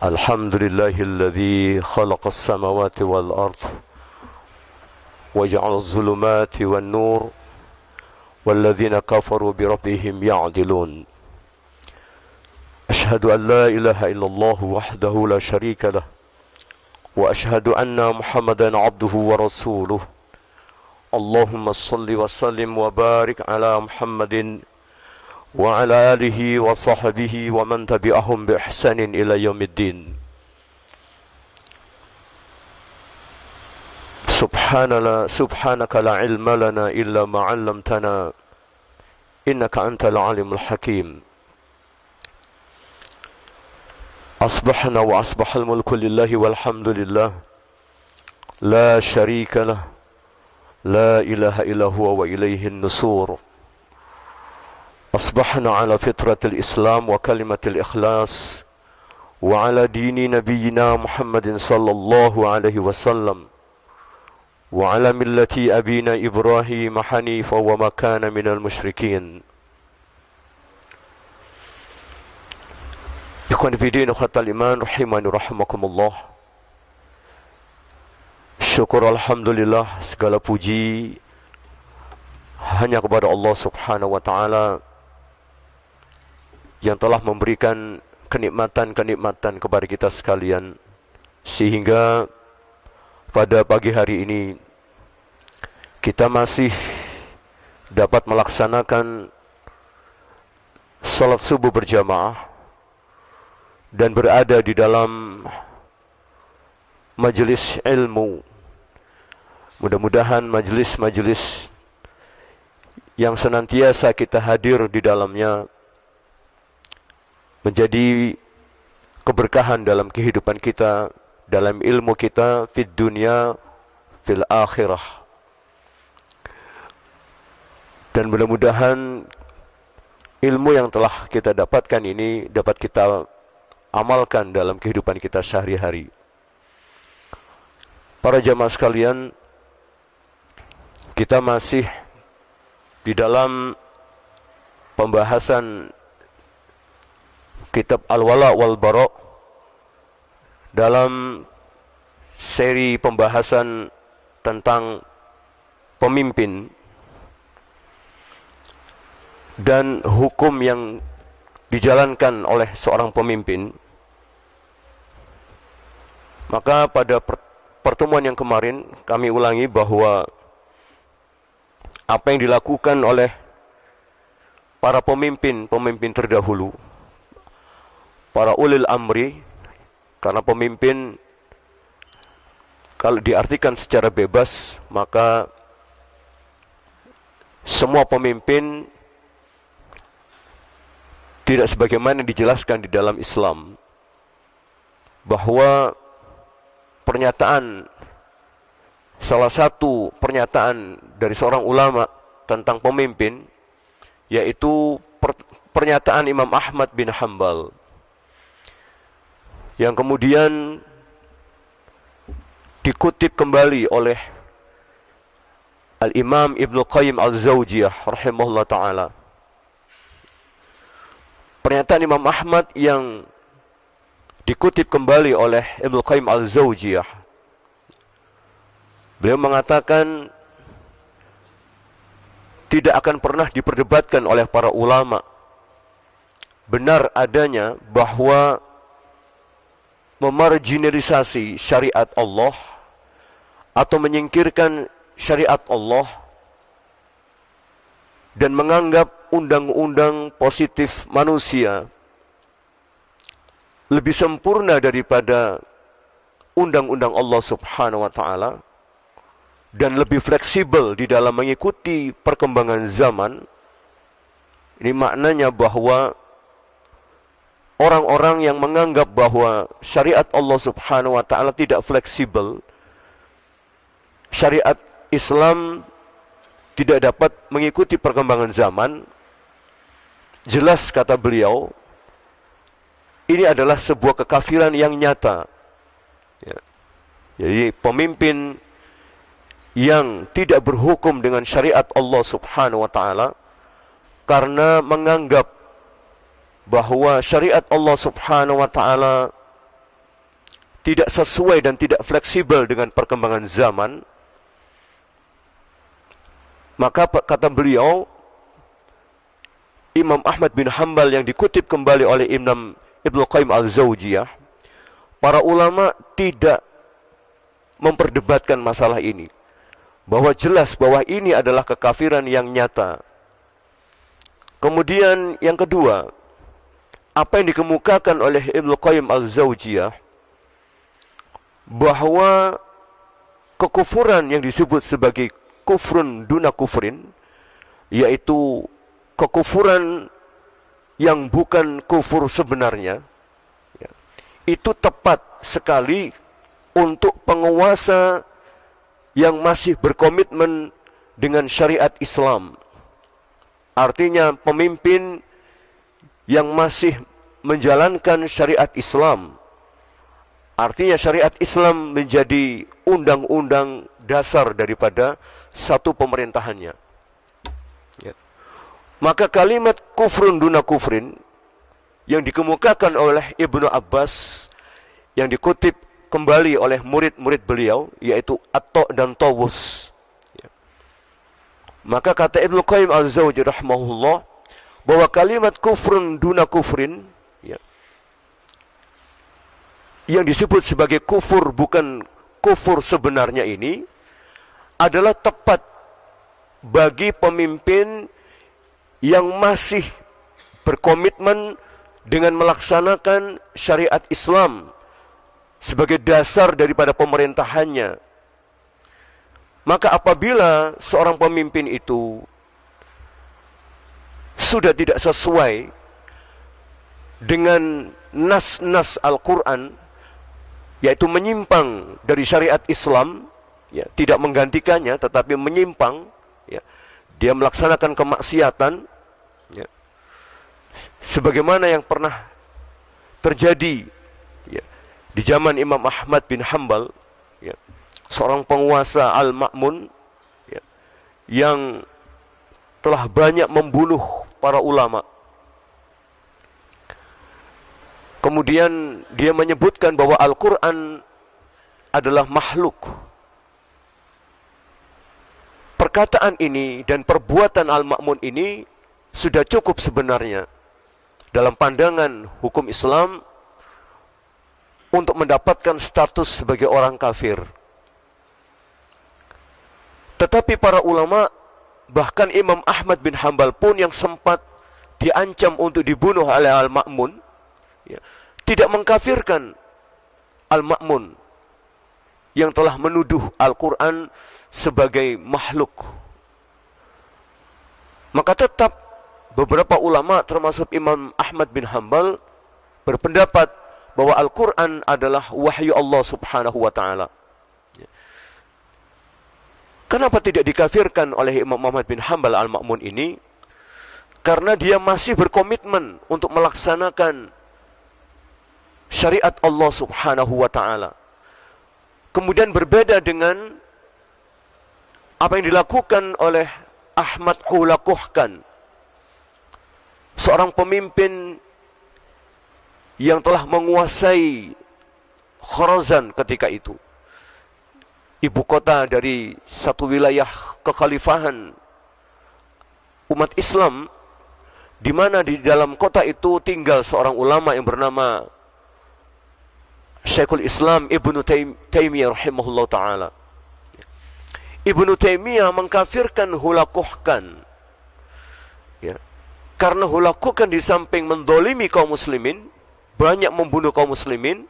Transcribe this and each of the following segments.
الحمد لله الذي خلق السماوات والأرض وجعل الظلمات والنور والذين كفروا بربهم يعدلون. أشهد أن لا إله إلا الله وحده لا شريك له وأشهد أن محمدا عبده ورسوله. اللهم صل وسلم وبارك على محمد وعلى آله وصحبه ومن تبعهم بإحسان إلى يوم الدين. سبحانك لا علم لنا إلا ما علمتنا إنك أنت العليم الحكيم. أصبحنا وأصبح الملك لله والحمد لله لا شريك له لا إله إلا هو وإليه النشور. أصبحنا على فطرة الإسلام وكلمة الإخلاص وعلى دين نبينا محمد صلى الله عليه وسلم وعلى ملة أبينا إبراهيم حنيفا وما كان من المشركين. Ikhwan fillah khatal iman rahimani rahimakumullah. Syukur alhamdulillah, segala puji hanya kepada Allah Subhanahu wa taala yang telah memberikan kenikmatan-kenikmatan kepada kita sekalian, sehingga pada pagi hari ini kita masih dapat melaksanakan salat subuh berjamaah dan berada di dalam majelis ilmu. Mudah-mudahan majelis-majelis yang senantiasa kita hadir di dalamnya menjadi keberkahan dalam kehidupan kita, dalam ilmu kita, fid dunya fil akhirah. Dan mudah-mudahan ilmu yang telah kita dapatkan ini dapat kita amalkan dalam kehidupan kita sehari-hari. Para jamaah sekalian, kita masih di dalam pembahasan kitab Al-Wala wal Bara dalam seri pembahasan tentang pemimpin dan hukum yang dijalankan oleh seorang pemimpin. Maka pada pertemuan yang kemarin kami ulangi bahwa apa yang dilakukan oleh para pemimpin terdahulu, para ulil amri, karena pemimpin kalau diartikan secara bebas, maka semua pemimpin tidak sebagaimana dijelaskan di dalam Islam, bahwa salah satu pernyataan dari seorang ulama tentang pemimpin, yaitu pernyataan Imam Ahmad bin Hanbal, yang kemudian dikutip kembali oleh Al-Imam Ibnu Qayyim Al-Zawjiyah rahimahullah ta'ala. Pernyataan Imam Ahmad yang dikutip kembali oleh Ibnu Qayyim Al-Zawjiyah, beliau mengatakan tidak akan pernah diperdebatkan oleh para ulama benar adanya bahwa memarginalisasi syariat Allah atau menyingkirkan syariat Allah dan menganggap undang-undang positif manusia lebih sempurna daripada undang-undang Allah Subhanahu wa taala dan lebih fleksibel di dalam mengikuti perkembangan zaman. Ini maknanya bahwa orang-orang yang menganggap bahwa syariat Allah Subhanahu wa taala tidak fleksibel, syariat Islam tidak dapat mengikuti perkembangan zaman, jelas kata beliau, ini adalah sebuah kekafiran yang nyata. Ya. Jadi pemimpin yang tidak berhukum dengan syariat Allah Subhanahu wa taala karena menganggap bahwa syariat Allah Subhanahu wa taala tidak sesuai dan tidak fleksibel dengan perkembangan zaman, maka kata beliau, Imam Ahmad bin Hanbal yang dikutip kembali oleh Imam Ibnu Qayyim al-Jauziyah, para ulama tidak memperdebatkan masalah ini, bahwa jelas bahwa ini adalah kekafiran yang nyata. Kemudian yang kedua, apa yang dikemukakan oleh Ibnu Qayyim al-Jauziyah, bahwa kekufuran yang disebut sebagai kufrun duna kufrin, yaitu kekufuran yang bukan kufur sebenarnya, itu tepat sekali untuk penguasa yang masih berkomitmen dengan syariat Islam. Artinya pemimpin yang masih menjalankan syariat Islam. Artinya syariat Islam menjadi undang-undang dasar daripada satu pemerintahannya. Ya. Maka kalimat kufrun duna kufrin yang dikemukakan oleh Ibnu Abbas, yang dikutip kembali oleh murid-murid beliau, yaitu At-Ta dan Tawus. Ya. Maka kata Ibnu Qayyim al-Jauziyah rahimahullah, bahwa kalimat kufrun duna kufrin, ya, yang disebut sebagai kufur bukan kufur sebenarnya ini, adalah tepat bagi pemimpin yang masih berkomitmen dengan melaksanakan syariat Islam sebagai dasar daripada pemerintahannya. Maka apabila seorang pemimpin itu sudah tidak sesuai dengan nas-nas Al-Quran, yaitu menyimpang dari syariat Islam, ya, tidak menggantikannya tetapi menyimpang, ya, dia melaksanakan kemaksiatan, ya, sebagaimana yang pernah terjadi, ya, di zaman Imam Ahmad bin Hanbal, ya, seorang penguasa Al-Ma'mun, ya, yang telah banyak membunuh para ulama. Kemudian dia menyebutkan bahwa Al-Quran adalah makhluk. Perkataan ini dan perbuatan Al-Ma'mun ini sudah cukup sebenarnya dalam pandangan hukum Islam untuk mendapatkan status sebagai orang kafir. Tetapi para ulama, bahkan Imam Ahmad bin Hanbal pun yang sempat diancam untuk dibunuh oleh Al-Ma'mun, ya, tidak mengkafirkan Al-Ma'mun yang telah menuduh Al-Quran sebagai makhluk. Maka tetap beberapa ulama termasuk Imam Ahmad bin Hanbal berpendapat bahwa Al-Quran adalah wahyu Allah subhanahu wa ta'ala. Kenapa tidak dikafirkan oleh Imam Ahmad bin Hanbal Al-Ma'mun ini? Karena dia masih berkomitmen untuk melaksanakan syariat Allah subhanahu wa ta'ala. Kemudian berbeda dengan apa yang dilakukan oleh Ahmad Hulakuhkan, seorang pemimpin yang telah menguasai Khorasan ketika itu, ibu kota dari satu wilayah kekhalifahan umat Islam, di mana di dalam kota itu tinggal seorang ulama yang bernama Syekhul Islam Ibnu Taimiyah rahimahullah ta'ala. Ibnu Taimiyah mengkafirkan Hulakuhkan, ya, karena Hulakuhkan di samping mendolimi kaum muslimin, banyak membunuh kaum muslimin,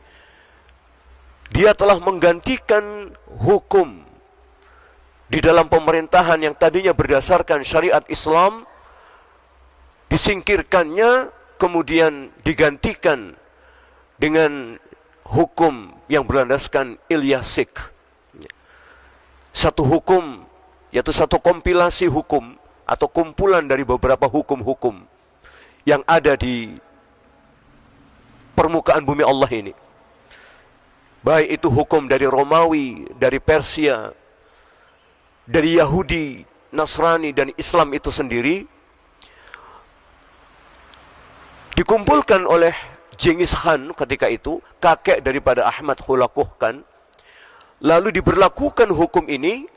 dia telah menggantikan hukum di dalam pemerintahan yang tadinya berdasarkan syariat Islam, disingkirkannya, kemudian digantikan dengan hukum yang berlandaskan Ilyasik. Satu hukum, yaitu satu kompilasi hukum atau kumpulan dari beberapa hukum-hukum yang ada di permukaan bumi Allah ini. Baik itu hukum dari Romawi, dari Persia, dari Yahudi, Nasrani, dan Islam itu sendiri, dikumpulkan oleh Genghis Khan ketika itu, kakek daripada Ahmad Hulakuh Khan, lalu diberlakukan hukum ini,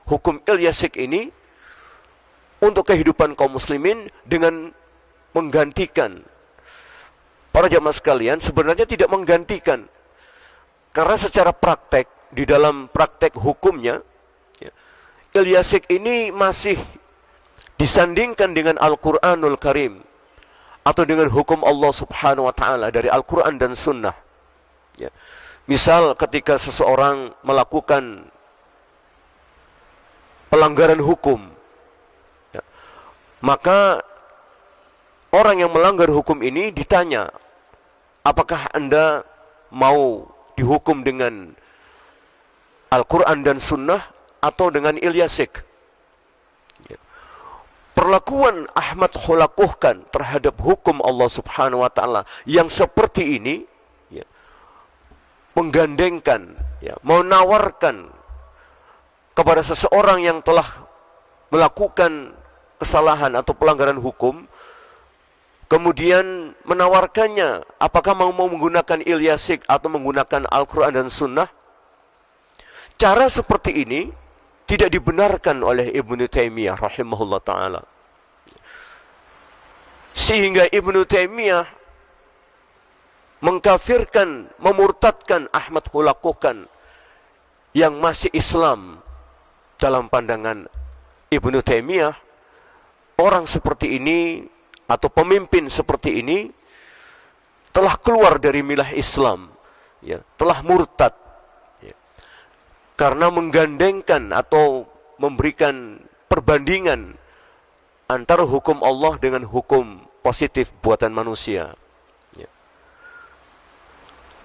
hukum Ilyasik ini, untuk kehidupan kaum muslimin dengan menggantikan. Para jamaah sekalian, sebenarnya tidak menggantikan. Karena secara praktek, di dalam praktek hukumnya, Ilyasik ini masih disandingkan dengan Al-Quranul Karim, atau dengan hukum Allah subhanahu wa ta'ala dari Al-Quran dan Sunnah. Misal ketika seseorang melakukan pelanggaran hukum, maka orang yang melanggar hukum ini ditanya, apakah Anda mau dihukum dengan Al-Quran dan Sunnah atau dengan Ilyasik? Perlakuan Ahmad Hulakuh Khan terhadap hukum Allah subhanahu wa ta'ala yang seperti ini, menggandengkan, menawarkan kepada seseorang yang telah melakukan kesalahan atau pelanggaran hukum, kemudian menawarkannya, apakah mau menggunakan Ilyasik atau menggunakan Al-Quran dan Sunnah. Cara seperti ini tidak dibenarkan oleh Ibnu Taimiyah rahimahullah ta'ala. Sehingga Ibnu Taimiyah mengkafirkan, memurtadkan Ahmad Hulakuh Khan yang masih Islam. Dalam pandangan Ibnu Taimiyah, orang seperti ini atau pemimpin seperti ini telah keluar dari milah Islam, telah murtad, karena menggandengkan atau memberikan perbandingan antara hukum Allah dengan hukum positif buatan manusia.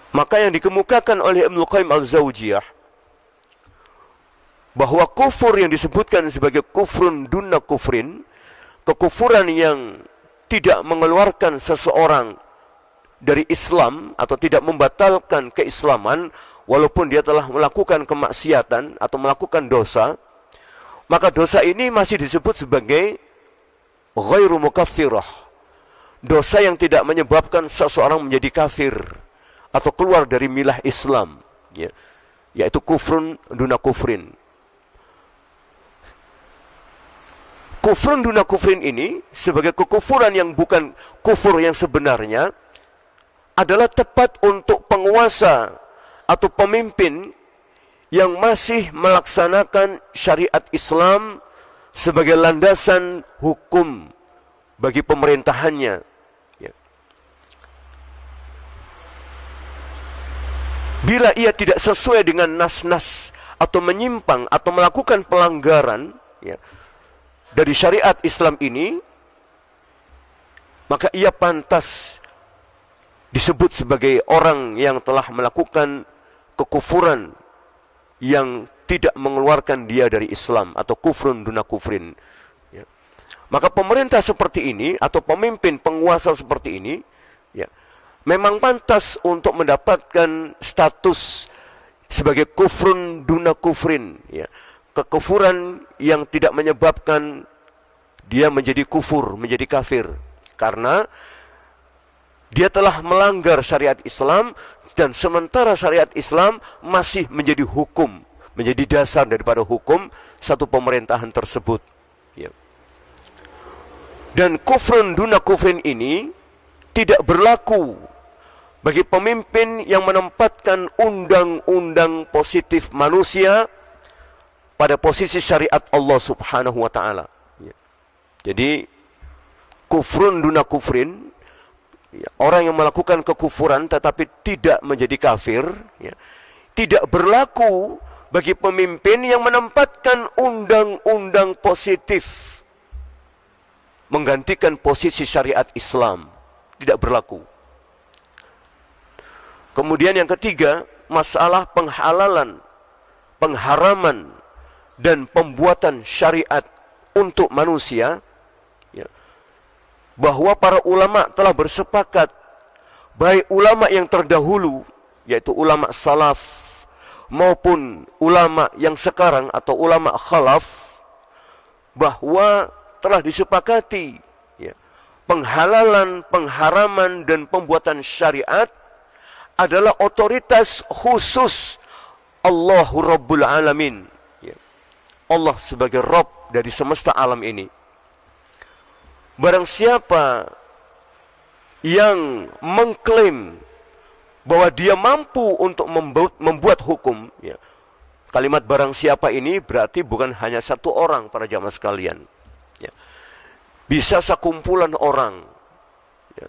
Maka yang dikemukakan oleh Ibnu Qayyim Al-Zawjiyah, bahwa kufur yang disebutkan sebagai kufrun duna kufrin, kekufuran yang tidak mengeluarkan seseorang dari Islam atau tidak membatalkan keislaman, walaupun dia telah melakukan kemaksiatan atau melakukan dosa, maka dosa ini masih disebut sebagai ghairu mukaffirah, dosa yang tidak menyebabkan seseorang menjadi kafir atau keluar dari milah Islam, yaitu kufrun duna kufrin. Kufrun duna kufrin ini sebagai kekufuran yang bukan kufur yang sebenarnya adalah tepat untuk penguasa atau pemimpin yang masih melaksanakan syariat Islam sebagai landasan hukum bagi pemerintahannya. Bila ia tidak sesuai dengan nas-nas atau menyimpang atau melakukan pelanggaran dari syariat Islam ini, maka ia pantas disebut sebagai orang yang telah melakukan kekufuran yang tidak mengeluarkan dia dari Islam atau kufrun duna kufrin. Maka pemerintah seperti ini atau pemimpin penguasa seperti ini memang pantas untuk mendapatkan status sebagai kufrun duna kufrin, kekufuran yang tidak menyebabkan dia menjadi kufur, menjadi kafir, karena dia telah melanggar syariat Islam, dan sementara syariat Islam masih menjadi hukum, menjadi dasar daripada hukum satu pemerintahan tersebut. Dan kufrun duna kufrin ini tidak berlaku bagi pemimpin yang menempatkan undang-undang positif manusia pada posisi syariat Allah subhanahu wa ta'ala. Jadi kufrun duna kufrin, orang yang melakukan kekufuran tetapi tidak menjadi kafir, tidak berlaku bagi pemimpin yang menempatkan undang-undang positif menggantikan posisi syariat Islam. Tidak berlaku. Kemudian yang ketiga, masalah penghalalan, pengharaman, dan pembuatan syariat untuk manusia, bahwa para ulama telah bersepakat, baik ulama yang terdahulu, yaitu ulama salaf, maupun ulama yang sekarang atau ulama khalaf, bahwa telah disepakati penghalalan, pengharaman, dan pembuatan syariat adalah otoritas khusus Allahu Rabbul Alamin. Allah sebagai Rabb dari semesta alam ini. Barang siapa yang mengklaim bahwa dia mampu untuk membuat hukum, ya. Kalimat barang siapa ini berarti bukan hanya satu orang, para jamaah sekalian. Ya. Bisa sekumpulan orang, ya,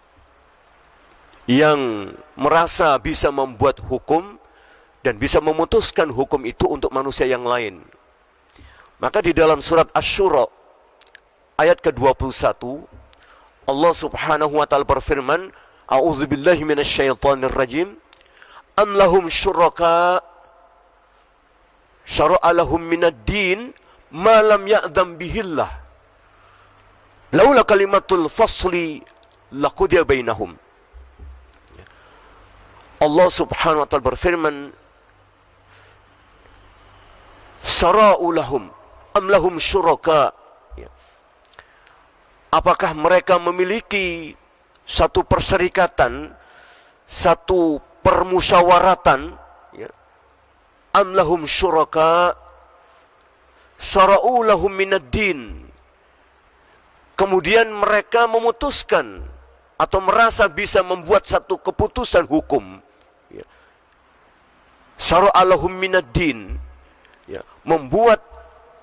yang merasa bisa membuat hukum dan bisa memutuskan hukum itu untuk manusia yang lain. Maka di dalam surat Asy-Syura ayat ke-21, Allah Subhanahu wa taala berfirman, A'udzubillahi minasyaitonir rajim. Am lahum syuraka syara'a lahum minad din ma lam ya'dzam bihillah. Laula kalimatul fasli laqudiya bainahum. Allah Subhanahu wa taala berfirman, Syara'u lahum am lahum syuraka. Apakah mereka memiliki satu perserikatan, satu permusyawaratan, ya? Am lahum syuraka syara'u lahum minad din. Kemudian mereka memutuskan atau merasa bisa membuat satu keputusan hukum, ya. Syara'a lahum minad din, ya, membuat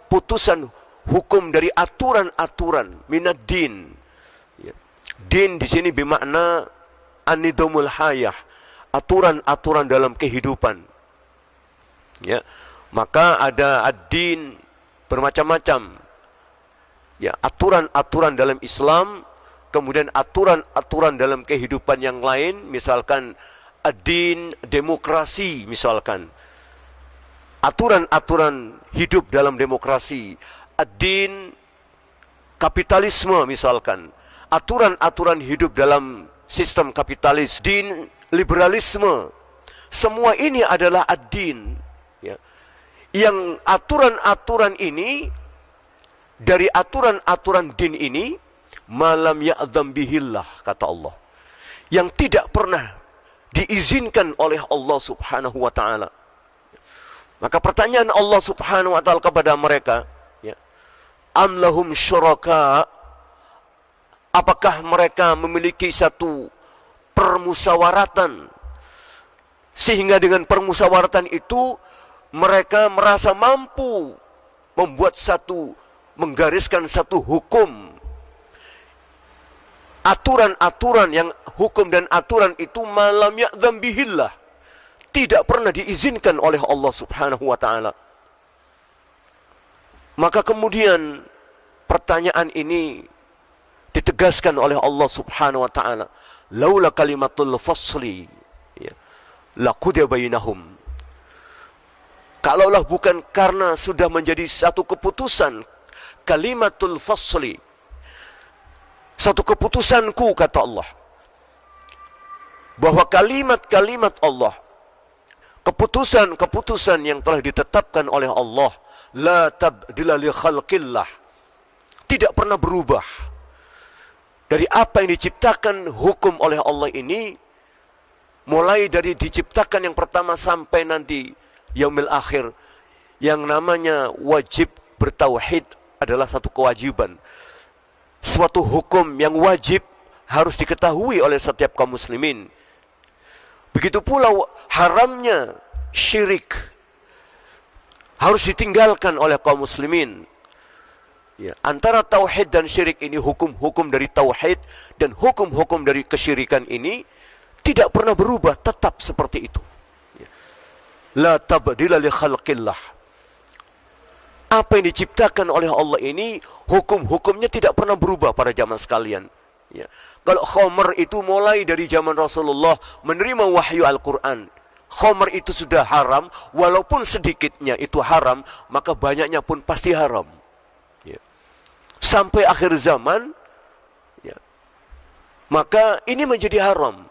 putusan hukum dari aturan-aturan minad din. Ya. Din di sini bermakna an-nidhamul hayah, aturan-aturan dalam kehidupan. Ya. Maka ada ad-din bermacam-macam. Ya, aturan-aturan dalam Islam, kemudian aturan-aturan dalam kehidupan yang lain, misalkan ad-din demokrasi misalkan. Aturan-aturan hidup dalam demokrasi, ad-din kapitalisme misalkan, aturan-aturan hidup dalam sistem kapitalis, din liberalisme, semua ini adalah ad-din, ya. Yang aturan-aturan ini, dari aturan-aturan din ini, malam ya'dzam bihillah, kata Allah, yang tidak pernah diizinkan oleh Allah Subhanahu wa ta'ala. Maka pertanyaan Allah Subhanahu wa ta'ala kepada mereka, am lahum syuraka, apakah mereka memiliki satu permusyawaratan sehingga dengan permusyawaratan itu mereka merasa mampu membuat menggariskan satu hukum, aturan-aturan yang hukum dan aturan itu malam ya'dzam bihillah, tidak pernah diizinkan oleh Allah Subhanahu wa ta'ala. Maka kemudian pertanyaan ini ditegaskan oleh Allah Subhanahu wa ta'ala, laula kalimatul fasli, ya, laqudiya bainahum. Kalaulah bukan karena sudah menjadi satu keputusan, kalimatul fasli, satu keputusanku, kata Allah, bahwa kalimat-kalimat Allah, keputusan-keputusan yang telah ditetapkan oleh Allah, la tabdila li khalqillah, tidak pernah berubah. Dari apa yang diciptakan hukum oleh Allah ini, mulai dari diciptakan yang pertama sampai nanti yaumil akhir, yang namanya wajib bertauhid adalah satu kewajiban, suatu hukum yang wajib harus diketahui oleh setiap kaum muslimin. Begitu pula haramnya syirik harus ditinggalkan oleh kaum muslimin. Ya, antara tauhid dan syirik ini, hukum-hukum dari tauhid dan hukum-hukum dari kesyirikan ini tidak pernah berubah, tetap seperti itu. Ya. La tabdila li khalqillah. Apa yang diciptakan oleh Allah ini, hukum-hukumnya tidak pernah berubah, para jamaah sekalian. Ya. Kalau khamr itu mulai dari zaman Rasulullah menerima wahyu Al-Quran, khamr itu sudah haram, walaupun sedikitnya itu haram, maka banyaknya pun pasti haram. Ya. Sampai akhir zaman, ya, maka ini menjadi haram.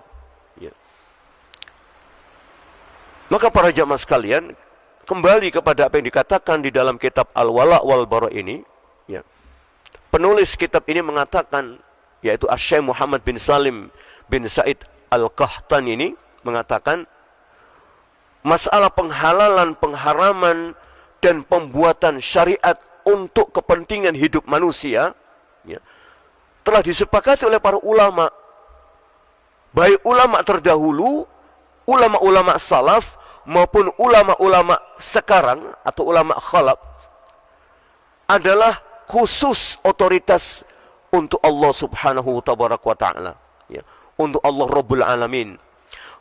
Ya. Maka para jamaah sekalian, kembali kepada apa yang dikatakan di dalam kitab Al-Wala' wal Bara' ini, ya. Penulis kitab ini mengatakan, yaitu Asy-Syaikh Muhammad bin Salim bin Said Al-Qahtani ini mengatakan, masalah penghalalan, pengharaman, dan pembuatan syariat untuk kepentingan hidup manusia ya, telah disepakati oleh para ulama, baik ulama terdahulu, ulama-ulama salaf, maupun ulama-ulama sekarang atau ulama khalaf, adalah khusus otoritas untuk Allah subhanahu wa ta'ala ya, untuk Allah Rabbul Alamin.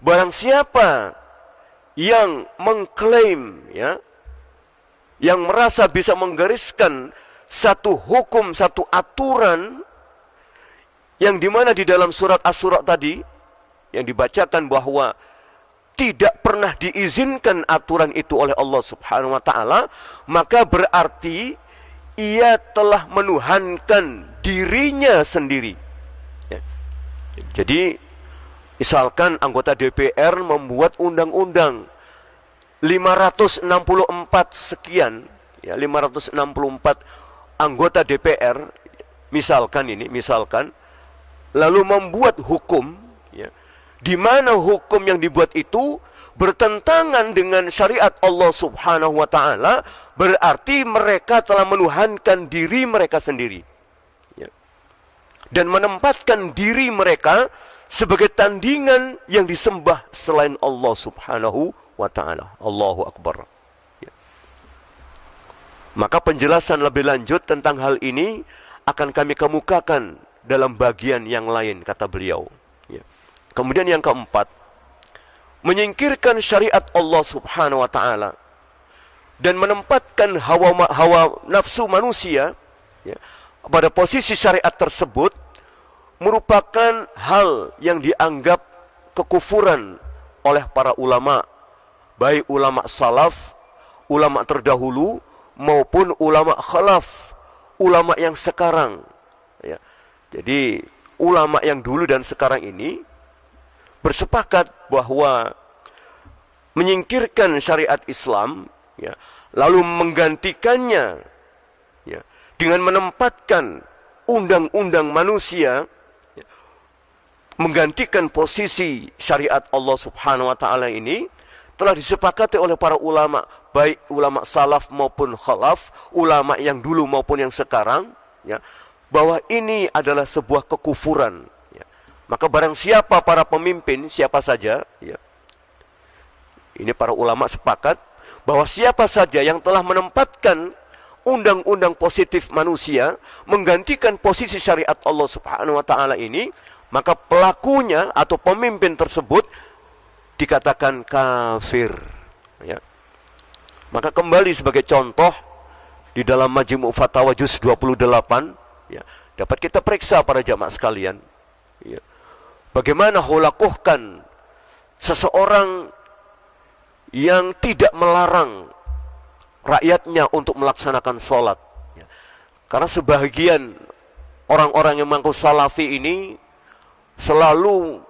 Barang siapa yang mengklaim ya, yang merasa bisa menggariskan satu hukum, satu aturan, yang dimana di dalam surat Asy-Syura tadi yang dibacakan bahwa tidak pernah diizinkan aturan itu oleh Allah subhanahu wa ta'ala, maka berarti ia telah menuhankan dirinya sendiri ya. Jadi misalkan anggota DPR membuat undang-undang 564 sekian ya, 564 anggota DPR misalkan lalu membuat hukum ya, di mana hukum yang dibuat itu bertentangan dengan syariat Allah subhanahu wa ta'ala, berarti mereka telah menuhankan diri mereka sendiri ya, dan menempatkan diri mereka sebagai tandingan yang disembah selain Allah subhanahu wa ta'ala. Allahu Akbar ya. Maka penjelasan lebih lanjut tentang hal ini akan kami kemukakan dalam bagian yang lain, kata beliau ya. Kemudian yang keempat, menyingkirkan syariat Allah subhanahu wa ta'ala dan menempatkan hawa nafsu manusia ya, pada posisi syariat tersebut merupakan hal yang dianggap kekufuran oleh para ulama, baik ulama salaf, ulama terdahulu, maupun ulama khalaf, ulama yang sekarang ya. Jadi ulama yang dulu dan sekarang ini bersepakat bahwa menyingkirkan syariat Islam ya, lalu menggantikannya ya, dengan menempatkan undang-undang manusia ya, menggantikan posisi syariat Allah subhanahu wa ta'ala ini telah disepakati oleh para ulama, baik ulama salaf maupun khalaf, ulama yang dulu maupun yang sekarang ya, bahwa ini adalah sebuah kekufuran ya. Maka barang siapa para pemimpin, siapa saja ya, ini para ulama sepakat bahwa siapa saja yang telah menempatkan undang-undang positif manusia menggantikan posisi syariat Allah subhanahu wa ta'ala ini, maka pelakunya atau pemimpin tersebut dikatakan kafir ya. Maka kembali sebagai contoh di dalam Majmu' Fatawa juz 28 ya, dapat kita periksa para jamaah sekalian ya, bagaimana hulakuhkan seseorang yang tidak melarang rakyatnya untuk melaksanakan sholat ya. Karena sebagian orang-orang yang mengaku salafi ini selalu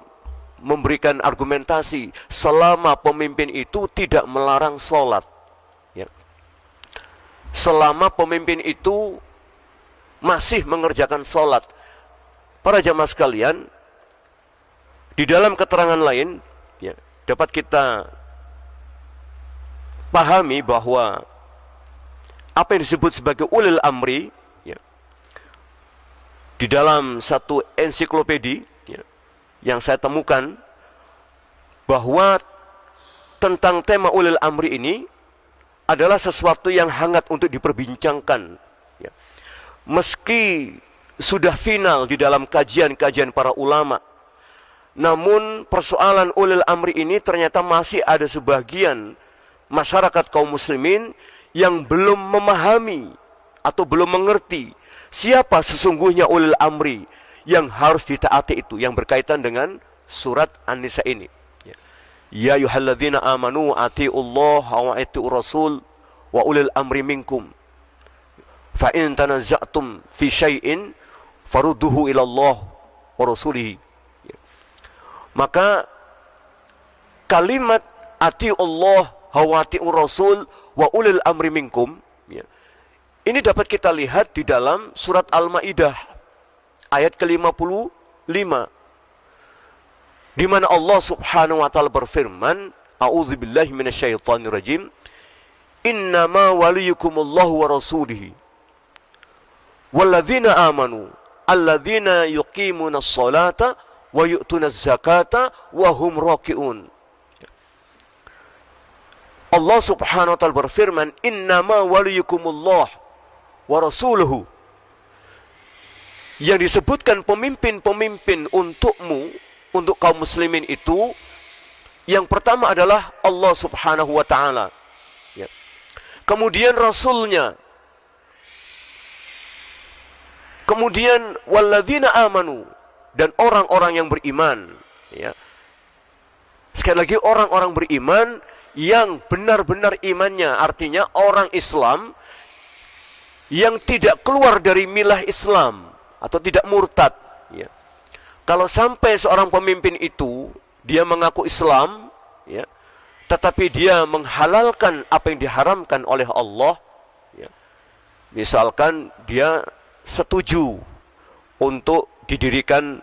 memberikan argumentasi selama pemimpin itu tidak melarang sholat ya, selama pemimpin itu masih mengerjakan sholat. Para jamaah sekalian, di dalam keterangan lain ya, dapat kita pahami bahwa apa yang disebut sebagai ulil amri ya, di dalam satu ensiklopedi ya, yang saya temukan bahwa tentang tema ulil amri ini adalah sesuatu yang hangat untuk diperbincangkan ya. Meski sudah final di dalam kajian-kajian para ulama, namun persoalan ulil amri ini ternyata masih ada sebagian masyarakat kaum muslimin yang belum memahami atau belum mengerti siapa sesungguhnya ulil amri yang harus ditaati itu, yang berkaitan dengan surat An-Nisa ini ya. Ya ayyuhalladzina amanu atiullaha wa atiur rasul wa ulil amri minkum fa in tanazza'tum fi syai'in farudduhu ila Allah wa rasulihi ya. Maka kalimat atiullah wa atiur rasul wa ulil amri minkum ya, ini dapat kita lihat di dalam surat Al-Maidah ayat ke-55, di mana Allah Subhanahu wa taala berfirman, a'udzubillahi minasyaitonirrajim, innama waliyukumullahu wa rasulihi walladzina amanu alladzina yuqimunas salata wa yu'tunaz zakata wa hum raki'un. Allah Subhanahu wa taala berfirman, innama waliyukumullah wa rasuluhu. Yang disebutkan pemimpin-pemimpin untukmu, untuk kaum muslimin itu, yang pertama adalah Allah Subhanahu wa taala. Ya. Kemudian rasulnya. Kemudian walladzina amanu, dan orang-orang yang beriman. Ya. Sekali lagi, orang-orang beriman yang benar-benar imannya, artinya orang Islam yang tidak keluar dari milah Islam atau tidak murtad. Ya. Kalau sampai seorang pemimpin itu dia mengaku Islam, ya, tetapi dia menghalalkan apa yang diharamkan oleh Allah, ya. Misalkan dia setuju untuk didirikan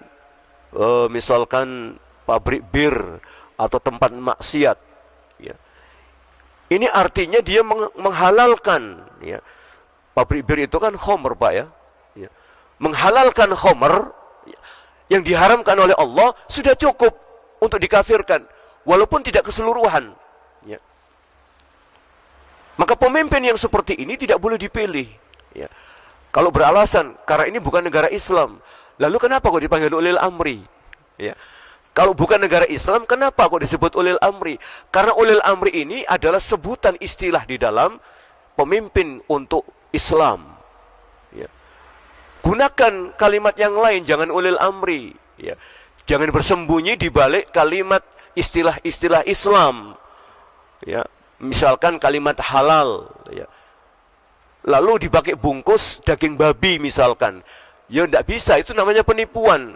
misalkan pabrik bir atau tempat maksiat, ya. Ini artinya dia menghalalkan, ya. Pabrik bir itu kan khamr, Pak, ya. Ya. Menghalalkan khamr, ya, yang diharamkan oleh Allah sudah cukup untuk dikafirkan, walaupun tidak keseluruhan. Ya. Maka pemimpin yang seperti ini tidak boleh dipilih. Ya. Kalau beralasan karena ini bukan negara Islam, lalu kenapa kok dipanggil ulil amri? Ya. Kalau bukan negara Islam, kenapa kok disebut ulil amri? Karena ulil amri ini adalah sebutan istilah di dalam pemimpin untuk Islam. Ya. Gunakan kalimat yang lain, jangan ulil amri. Ya. Jangan bersembunyi di balik kalimat istilah-istilah Islam. Ya. Misalkan kalimat halal. Ya. Lalu dipakai bungkus daging babi misalkan. Ya tidak bisa, itu namanya penipuan.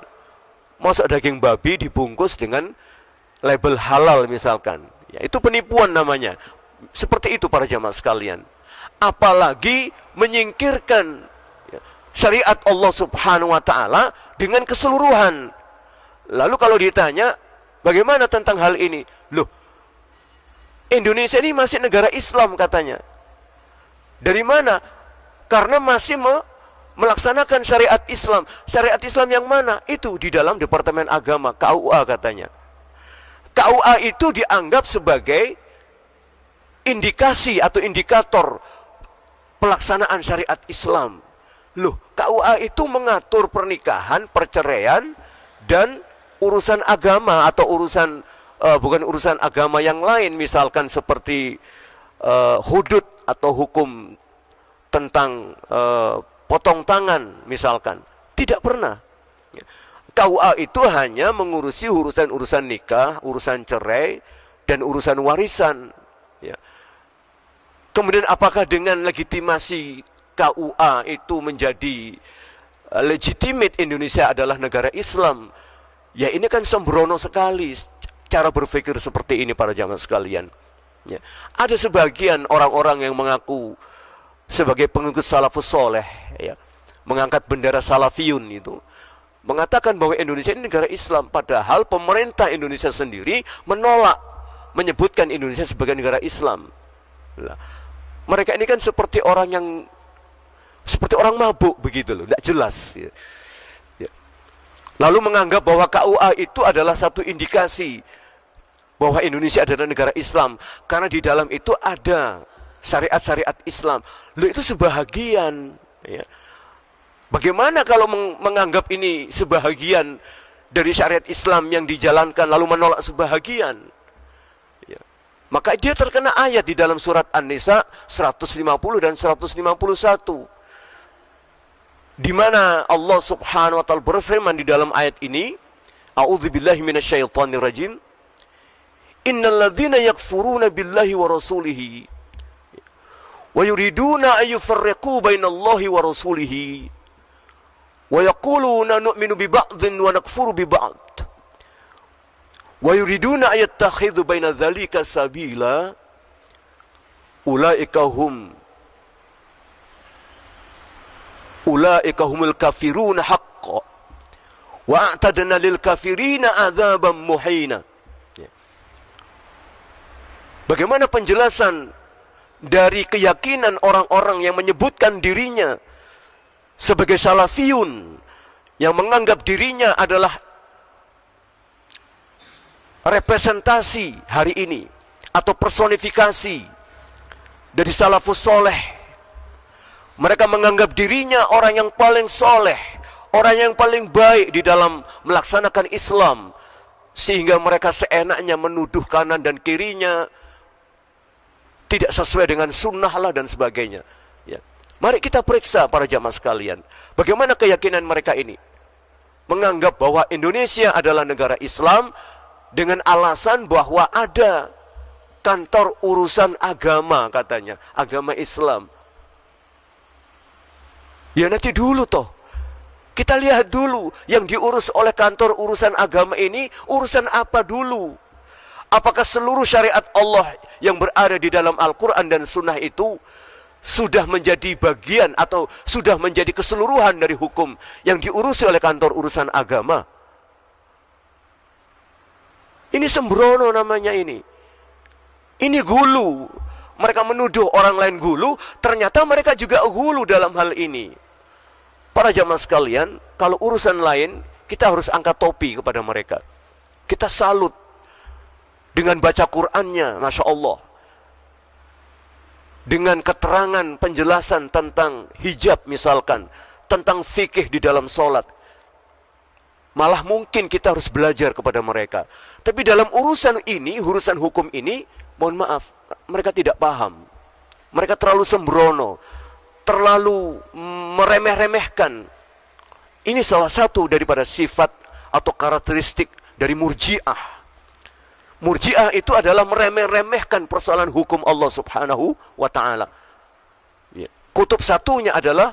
Masa daging babi dibungkus dengan label halal misalkan. Ya, itu penipuan namanya. Seperti itu para jamaah sekalian. Apalagi menyingkirkan, ya, syariat Allah Subhanahu wa taala dengan keseluruhan. Lalu kalau ditanya, bagaimana tentang hal ini? Loh, Indonesia ini masih negara Islam katanya. Dari mana? Karena masih melaksanakan syariat Islam. Syariat Islam yang mana? Itu di dalam Departemen Agama, KUA katanya. KUA itu dianggap sebagai indikasi atau indikator pelaksanaan syariat Islam. Loh, KUA itu mengatur pernikahan, perceraian, dan urusan agama atau urusan bukan urusan agama yang lain, misalkan seperti hudud atau hukum tentang potong tangan misalkan. Tidak pernah. KUA itu hanya mengurusi urusan-urusan nikah, urusan cerai, dan urusan warisan. Ya. Kemudian apakah dengan legitimasi KUA itu menjadi legitimate Indonesia adalah negara Islam? Ya, ini kan sembrono sekali cara berpikir seperti ini para jamaah sekalian. Ya. Ada sebagian orang-orang yang mengaku sebagai pengikut salafus soleh, ya, mengangkat bendera salafiyun itu, mengatakan bahwa Indonesia ini negara Islam, padahal pemerintah Indonesia sendiri menolak menyebutkan Indonesia sebagai negara Islam. Nah, mereka ini kan seperti orang orang mabuk begitu loh, tidak jelas. Ya. Ya. Lalu menganggap bahwa KUA itu adalah satu indikasi bahwa Indonesia adalah negara Islam, karena di dalam itu ada syariat-syariat Islam. Loh, itu sebahagian. Ya. Bagaimana kalau menganggap ini sebahagian dari syariat Islam yang dijalankan lalu menolak sebahagian? Ya. Maka dia terkena ayat di dalam surat An-Nisa 150 dan 151. Di mana Allah Subhanahu wa taala berfirman di dalam ayat ini, a'udzubillahi minasyaitonirrajim, innalladzina yakfuruna billahi wa rasulihi wa yuriduna an yufarriqu bainallahi wa rasulihi wa yaquluna nu'minu bi ba'dhin wa nakfuru bi ba'd wa yuriduna an yattakhidhu baina dzalika sabila ulaika humul kafirun haqqan. Wa a'tadna lil kafirina adzaban muhina. Ya. Bagaimana penjelasan dari keyakinan orang-orang yang menyebutkan dirinya sebagai salafiyun, yang menganggap dirinya adalah representasi hari ini atau personifikasi dari salafus soleh. Mereka menganggap dirinya orang yang paling soleh, orang yang paling baik di dalam melaksanakan Islam, sehingga mereka seenaknya menuduh kanan dan kirinya tidak sesuai dengan sunnah lah dan sebagainya. Ya. Mari kita periksa para jamaah sekalian, bagaimana keyakinan mereka ini. Menganggap bahwa Indonesia adalah negara Islam dengan alasan bahwa ada kantor urusan agama, katanya, agama Islam. Ya nanti dulu toh, kita lihat dulu yang diurus oleh kantor urusan agama ini, urusan apa dulu? Apakah seluruh syariat Allah yang berada di dalam Al-Quran dan Sunnah itu sudah menjadi bagian atau sudah menjadi keseluruhan dari hukum yang diurusi oleh kantor urusan agama? Ini sembrono namanya ini. Ini gulu. Mereka menuduh orang lain gulu, ternyata mereka juga gulu dalam hal ini. Para jamaah sekalian, kalau urusan lain, kita harus angkat topi kepada mereka. Kita salut dengan baca Qur'annya, Masya Allah. Dengan keterangan penjelasan tentang hijab misalkan, tentang fikih di dalam sholat. Malah mungkin kita harus belajar kepada mereka. Tapi dalam urusan ini, urusan hukum ini, mohon maaf, mereka tidak paham. Mereka terlalu sembrono, terlalu meremeh-remehkan. Ini salah satu daripada sifat atau karakteristik dari murji'ah. Murji'ah itu adalah meremeh-remehkan persoalan hukum Allah subhanahu wa ta'ala. Ya. Kutub satunya adalah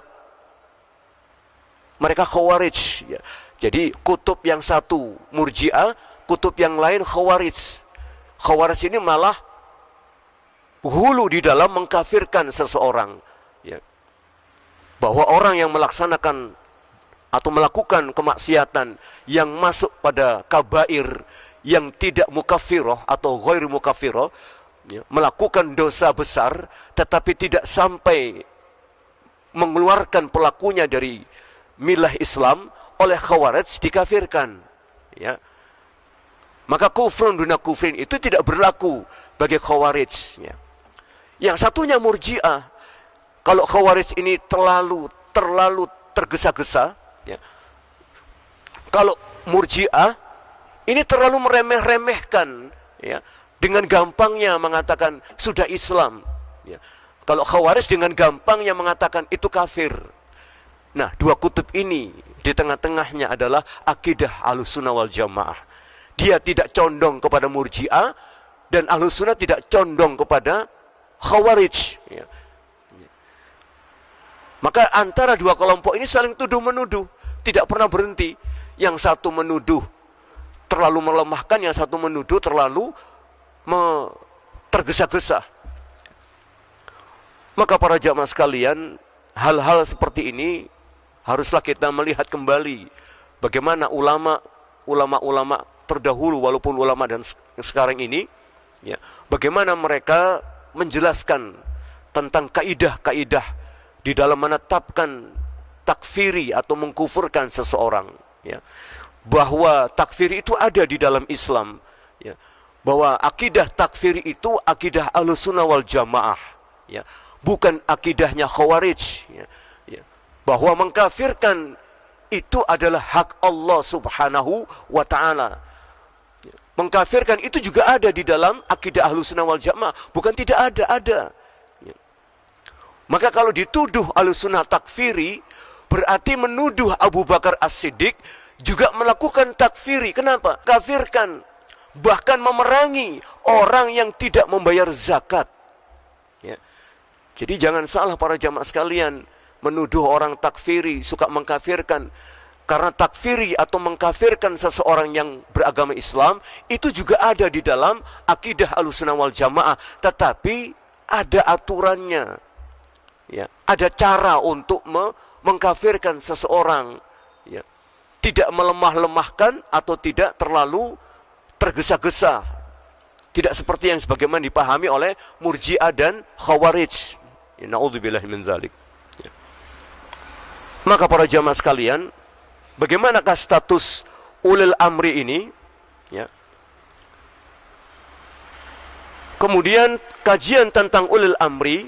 mereka khawarij. Ya. Jadi kutub yang satu murji'ah, kutub yang lain khawarij. Khawarij ini malah hulu di dalam mengkafirkan seseorang. Ya. Bahwa orang yang melaksanakan atau melakukan kemaksiatan yang masuk pada kabair, yang tidak mukafiroh atau ghair mukafiroh, ya, melakukan dosa besar tetapi tidak sampai mengeluarkan pelakunya dari milah Islam, oleh khawarij dikafirkan. Ya. Maka kufrun duna kufrin itu tidak berlaku bagi khawarij. Ya. Yang satunya murji'ah. Kalau khawarij ini terlalu tergesa-gesa, ya. Kalau murji'ah ini terlalu meremeh-remehkan, ya, dengan gampangnya mengatakan sudah Islam. Ya. Kalau khawarij dengan gampangnya mengatakan itu kafir. Nah, dua kutub ini di tengah-tengahnya adalah akidah Ahlussunnah wal Jamaah. Dia tidak condong kepada murji'ah dan Ahlussunnah tidak condong kepada khawarij. Ya. Maka antara dua kelompok ini saling tuduh-menuduh, tidak pernah berhenti. Yang satu menuduh terlalu melemahkan, yang satu menuduh terlalu tergesa-gesa. Maka para jamaah sekalian, hal-hal seperti ini haruslah kita melihat kembali bagaimana ulama-ulama terdahulu, walaupun ulama dan sekarang ini, ya, bagaimana mereka menjelaskan tentang kaidah-kaidah di dalam menetapkan takfiri atau mengkufurkan seseorang, ya. Bahwa takfiri itu ada di dalam Islam, ya. Bahwa akidah takfiri itu akidah Ahlussunnah wal Jamaah, ya. Bukan akidahnya khawarij, ya. Ya. Bahwa mengkafirkan itu adalah hak Allah subhanahu wa ta'ala. Ya. Mengkafirkan itu juga ada di dalam akidah Ahlussunnah wal Jamaah. Bukan tidak ada. Ya. Maka kalau dituduh Ahlussunnah takfiri, berarti menuduh Abu Bakar As-Siddiq juga melakukan takfiri. Kenapa? Kafirkan. Bahkan memerangi orang yang tidak membayar zakat. Ya. Jadi jangan salah para jamaah sekalian, menuduh orang takfiri, suka mengkafirkan. Karena takfiri atau mengkafirkan seseorang yang beragama Islam, itu juga ada di dalam akidah Ahlussunnah wal Jamaah. Tetapi ada aturannya. Ya. Ada cara untuk mengkafirkan seseorang. Ya. tidak melemah-lemahkan atau tidak terlalu tergesa-gesa. Tidak seperti yang sebagaimana dipahami oleh Murji'ah dan Khawarij. Na'udzubillahi min dzalik. Maka para jamaah sekalian, bagaimanakah status ulil amri ini? Ya. Kemudian kajian tentang ulil amri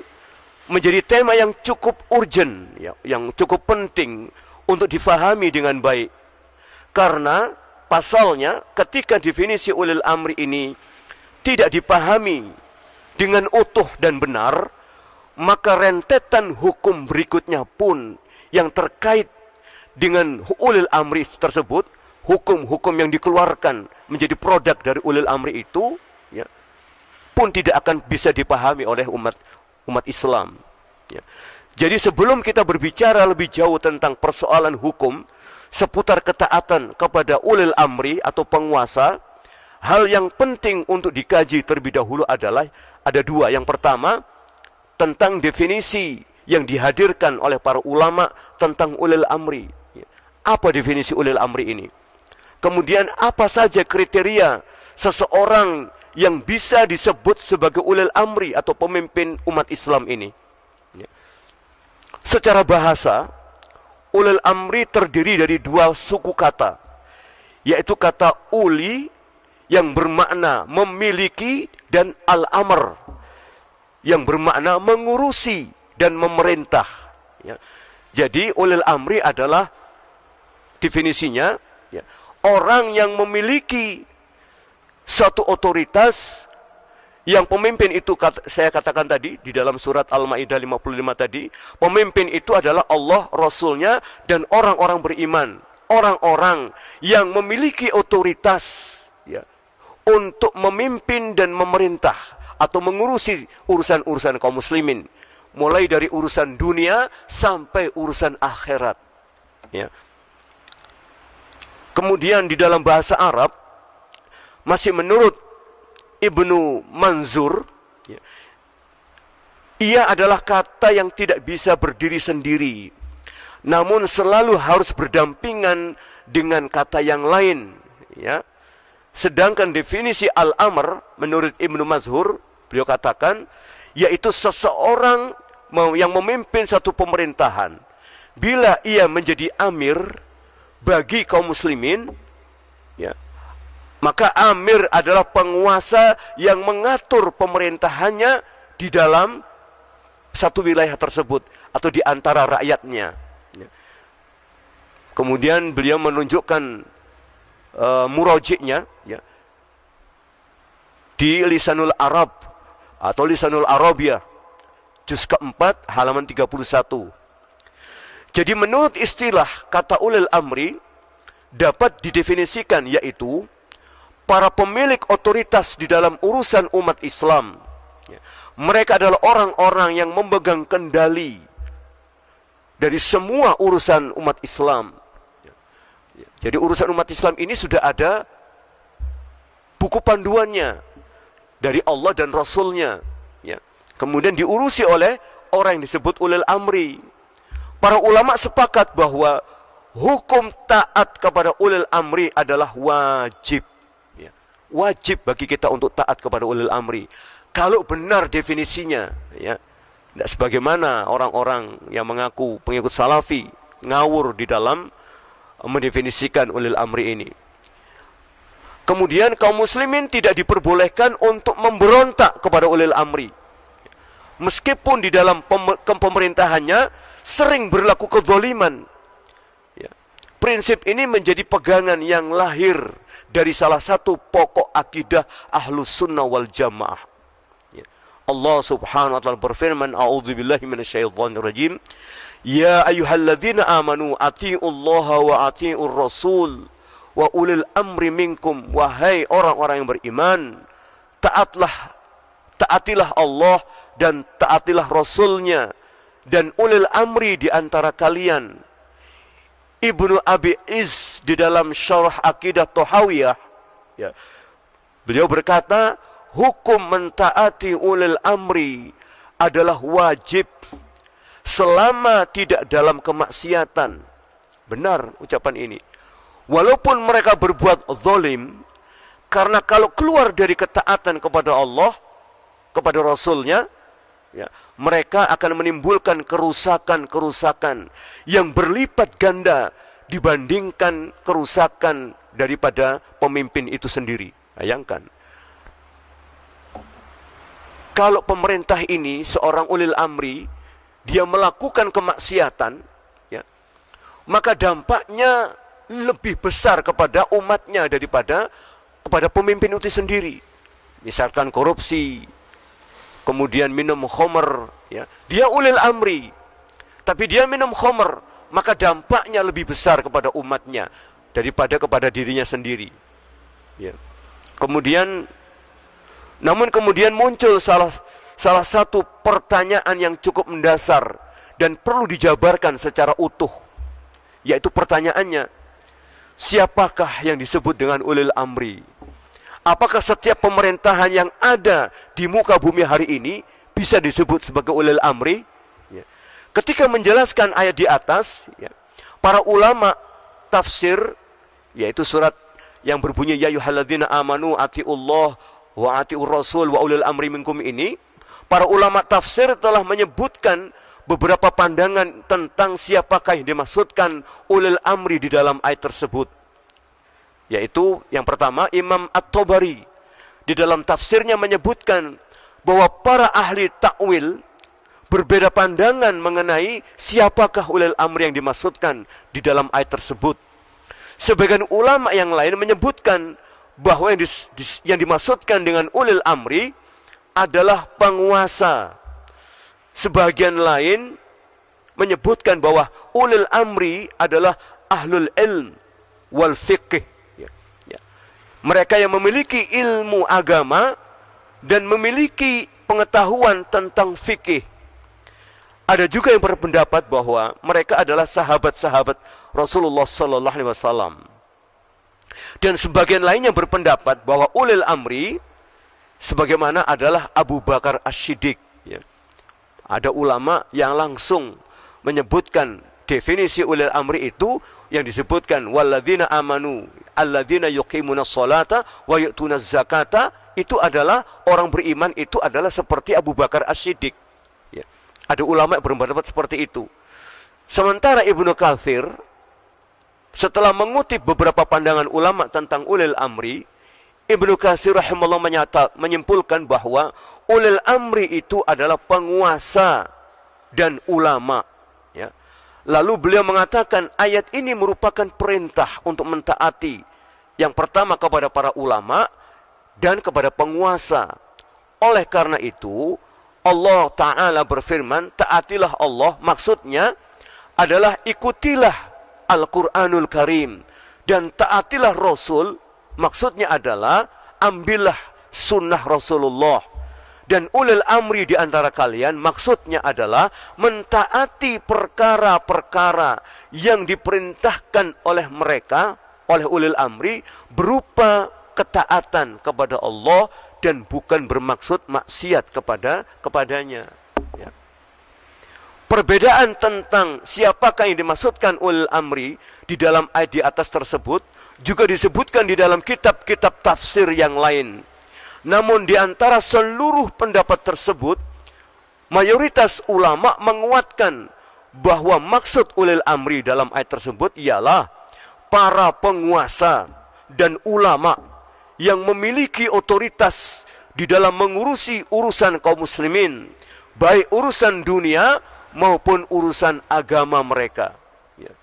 menjadi tema yang cukup urgent, ya, yang cukup penting untuk difahami dengan baik. Karena pasalnya ketika definisi ulil amri ini tidak dipahami dengan utuh dan benar, maka rentetan hukum berikutnya pun yang terkait dengan ulil amri tersebut, hukum-hukum yang dikeluarkan menjadi produk dari ulil amri itu, ya, pun tidak akan bisa dipahami oleh umat Islam. Ya. Jadi sebelum kita berbicara lebih jauh tentang persoalan hukum seputar ketaatan kepada ulil amri atau penguasa, hal yang penting untuk dikaji terlebih dahulu adalah ada dua. Yang pertama, tentang definisi yang dihadirkan oleh para ulama tentang ulil amri. Apa definisi ulil amri ini? Kemudian apa saja kriteria seseorang yang bisa disebut sebagai ulil amri atau pemimpin umat Islam ini? Secara bahasa, ulil amri terdiri dari dua suku kata, yaitu kata uli yang bermakna memiliki dan al-amr yang bermakna mengurusi dan memerintah. Ya. Jadi ulil amri adalah definisinya, ya, orang yang memiliki suatu otoritas yang pemimpin itu, saya katakan tadi di dalam surat Al-Maidah 55 tadi, pemimpin itu adalah Allah, Rasulnya, dan orang-orang beriman. Orang-orang yang memiliki otoritas, ya, untuk memimpin dan memerintah atau mengurusi urusan-urusan kaum muslimin, mulai dari urusan dunia sampai urusan akhirat. Ya. Kemudian di dalam bahasa Arab, masih menurut Ibnu Manzur, ya, ia adalah kata yang tidak bisa berdiri sendiri, namun selalu harus berdampingan dengan kata yang lain. Ya. Sedangkan definisi al-amr menurut Ibnu Manzur, beliau katakan, yaitu seseorang yang memimpin satu pemerintahan. Bila ia menjadi amir bagi kaum muslimin, ya, maka amir adalah penguasa yang mengatur pemerintahannya di dalam satu wilayah tersebut atau di antara rakyatnya. Ya. Kemudian beliau menunjukkan murajiknya, ya, di Lisanul Arab atau Lisanul Arabiyah juz keempat halaman 31. Jadi menurut istilah kata ulil amri dapat didefinisikan yaitu para pemilik otoritas di dalam urusan umat Islam. Mereka adalah orang-orang yang memegang kendali dari semua urusan umat Islam. Jadi urusan umat Islam ini sudah ada buku panduannya dari Allah dan Rasulnya. Ya. Kemudian diurusi oleh orang yang disebut ulil amri. Para ulama sepakat bahwa hukum taat kepada ulil amri adalah wajib. Ya. Wajib bagi kita untuk taat kepada ulil amri. Kalau benar definisinya, ya, tidak sebagaimana orang-orang yang mengaku pengikut salafi ngawur di dalam mendefinisikan ulil amri ini. Kemudian kaum muslimin tidak diperbolehkan untuk memberontak kepada ulil amri. Meskipun di dalam pemerintahannya sering berlaku kezaliman. Ya. Prinsip ini menjadi pegangan yang lahir dari salah satu pokok akidah Ahlus Sunnah wal Jamaah. Ya. Allah Subhanahu wa taala berfirman, "A'udzubillahi minasyaitonir rajim. Ya ayyuhalladzina amanu atiiullaha wa atiiur rasul wa ulil amri minkum." Wahai orang-orang yang beriman, taatilah Allah dan taatilah Rasulnya dan ulil amri di antara kalian. Ibnu Abi Iz di dalam Syarah Aqidah Thahawiyah, ya, beliau berkata, hukum mentaati ulil amri adalah wajib selama tidak dalam kemaksiatan. Benar ucapan ini. Walaupun mereka berbuat zalim, karena kalau keluar dari ketaatan kepada Allah, kepada Rasulnya, ya, mereka akan menimbulkan kerusakan-kerusakan yang berlipat ganda dibandingkan kerusakan daripada pemimpin itu sendiri. Bayangkan, kalau pemerintah ini seorang ulil amri, dia melakukan kemaksiatan, ya, maka dampaknya lebih besar kepada umatnya daripada kepada pemimpin itu sendiri. Misalkan korupsi, kemudian minum khamr, ya. Dia ulil amri, tapi dia minum khamr, maka dampaknya lebih besar kepada umatnya daripada kepada dirinya sendiri. Ya. Namun kemudian muncul salah satu pertanyaan yang cukup mendasar dan perlu dijabarkan secara utuh, yaitu pertanyaannya, siapakah yang disebut dengan ulil amri? Apakah setiap pemerintahan yang ada di muka bumi hari ini bisa disebut sebagai ulil amri? Ya. Ketika menjelaskan ayat di atas, ya, para ulama tafsir, yaitu surat yang berbunyi ya ayyuhalladzina amanu atiullah wa atiur rasul wa ulil amri minkum ini, para ulama tafsir telah menyebutkan beberapa pandangan tentang siapakah yang dimaksudkan ulil amri di dalam ayat tersebut. Yaitu yang pertama, Imam At-Tabari di dalam tafsirnya menyebutkan bahwa para ahli takwil berbeda pandangan mengenai siapakah ulil amri yang dimaksudkan di dalam ayat tersebut. Sebagian ulama yang lain menyebutkan bahwa yang dimaksudkan dengan ulil amri adalah penguasa. Sebagian lain menyebutkan bahwa ulil amri adalah ahlul ilm wal fiqh. Mereka yang memiliki ilmu agama dan memiliki pengetahuan tentang fikih. Ada juga yang berpendapat bahwa mereka adalah sahabat-sahabat Rasulullah sallallahu alaihi wasallam. Dan sebagian lainnya berpendapat bahwa ulil amri sebagaimana adalah Abu Bakar As-Siddiq, ya. Ada ulama yang langsung menyebutkan definisi ulil amri itu yang disebutkan walladzina amanu alladzina yuqimunas sholata wa yu'tunaz zakata, itu adalah orang beriman, itu adalah seperti Abu Bakar As-Siddiq, ya. Ada ulama yang berpendapat seperti itu. Sementara Ibnu Katsir setelah mengutip beberapa pandangan ulama tentang ulil amri, Ibnu Katsir rahimahullah menyimpulkan bahwa ulil amri itu adalah penguasa dan ulama, ya. Lalu beliau mengatakan ayat ini merupakan perintah untuk mentaati, yang pertama kepada para ulama dan kepada penguasa. Oleh karena itu Allah Ta'ala berfirman, taatilah Allah, maksudnya adalah ikutilah Al-Quranul Karim, dan taatilah Rasul, maksudnya adalah ambillah sunnah Rasulullah. Dan ulil amri di antara kalian maksudnya adalah mentaati perkara-perkara yang diperintahkan oleh mereka, oleh ulil amri, berupa ketaatan kepada Allah dan bukan bermaksud maksiat kepadanya. Ya. Perbedaan tentang siapakah yang dimaksudkan ulil amri di dalam ayat di atas tersebut juga disebutkan di dalam kitab-kitab tafsir yang lain. Namun di antara seluruh pendapat tersebut, mayoritas ulama menguatkan bahwa maksud ulil amri dalam ayat tersebut ialah para penguasa dan ulama yang memiliki otoritas di dalam mengurusi urusan kaum muslimin, baik urusan dunia maupun urusan agama mereka. Ya.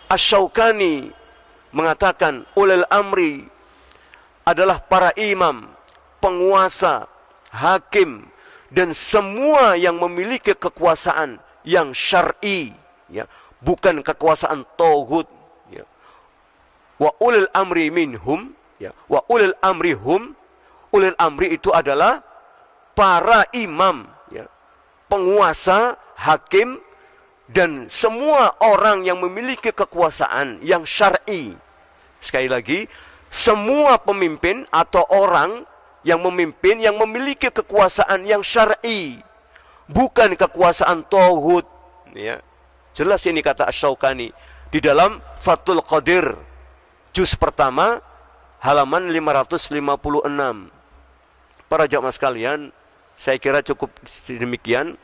Asy-Syaukani mengatakan ulil amri adalah para imam, penguasa, hakim, dan semua yang memiliki kekuasaan yang syar'i, ya, bukan kekuasaan tauhid, ya. Wa ulil amri minhum, ya, wa ulil amri hum, ulil amri itu adalah para imam, ya, penguasa, hakim, dan semua orang yang memiliki kekuasaan yang syar'i. Sekali lagi, semua pemimpin atau orang yang memimpin yang memiliki kekuasaan yang syar'i, bukan kekuasaan tauhid, ya. Jelas ini kata Asy-Syaukani. di dalam Fathul Qadir juz pertama halaman 556. Para jamaah sekalian, saya kira cukup demikian.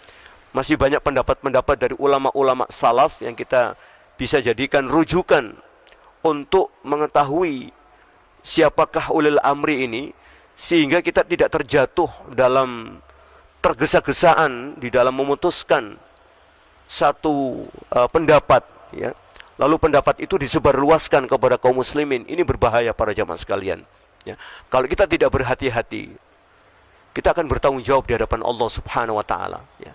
Masih banyak pendapat-pendapat dari ulama-ulama salaf yang kita bisa jadikan rujukan untuk mengetahui siapakah ulil amri ini, sehingga kita tidak terjatuh dalam tergesa-gesaan di dalam memutuskan satu pendapat, ya. Lalu pendapat itu disebarluaskan kepada kaum muslimin. Ini berbahaya para jamaah sekalian, ya. Kalau kita tidak berhati-hati, kita akan bertanggung jawab di hadapan Allah Subhanahu wa taala, ya.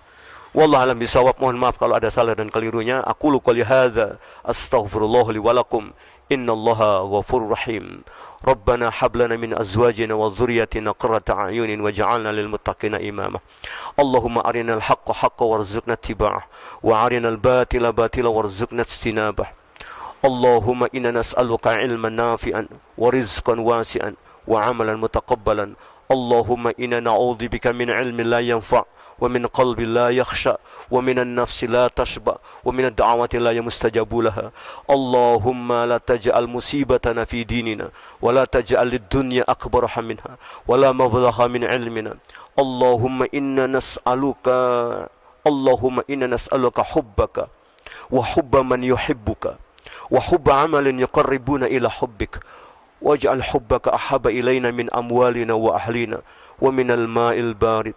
Wallahu a'lam bishawab. Mohon maaf kalau ada salah dan kelirunya. Aqulu qouli hadza astaghfirullah li wa lakum. Innallaha ghafurur rahim. Rabbana hab lana min azwajina wa dhurriyyatina qurrata a'yunin waj'alna lil muttaqina imama. Allahumma arinal haqqa haqqan warzuqna ittiba'ah wa arinal batila batila warzuqna ijtinabah. Allahumma inna nas'aluka ilman nafi'an wa rizqan wasi'an wa 'amalan mutaqabbalan. Allahumma inna na'udzubika min 'ilmin la yanfa' wa min qalbin la yakhsha wa min an-nafsi la tashba wa min ad-da'awati la yamustajabu laha. Allahumma la taj'al musibatana fi dinina wa la taj'al lid-dunya akbara minha wa la mablagha min 'ilmina. Allahumma inna nas'aluka hubbaka wa hubba man yuhibbuka wa hubba 'amalin yuqarribuna ila hubbik waj'al hubbaka ahabba ilayna min amwalina wa ahlina wa min al-ma'il barid.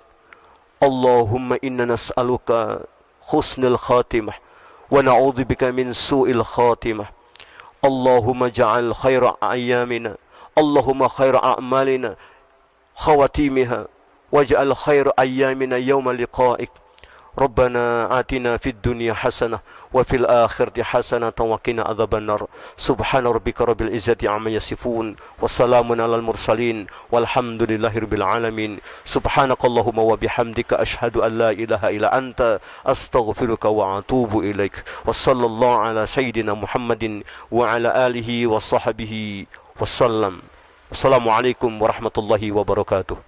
Allahumma inna nas'aluka husnul khatimah wa na'udzu bika min su'il khatimah. Allahumma ja'al khaira ayyamina, Allahumma khaira a'malina khawatimiha waj'al khaira ayyamina yawma liqa'ik. Rabbana atina fid dunya hasanah wa fil akhirati hasanah wa qina adzabannar. Subhana rabbika rabbil izzati amma yasifun wa salamun alal mursalin walhamdulillahi rabbil alamin. Subhanakallahumma wa bihamdika asyhadu an la ilaha illa anta astaghfiruka wa atubu ilaik. Wa sallallahu ala sayyidina Muhammadin wa ala alihi wa sahbihi wasallam. Wassalamualaikum warahmatullahi wabarakatuh.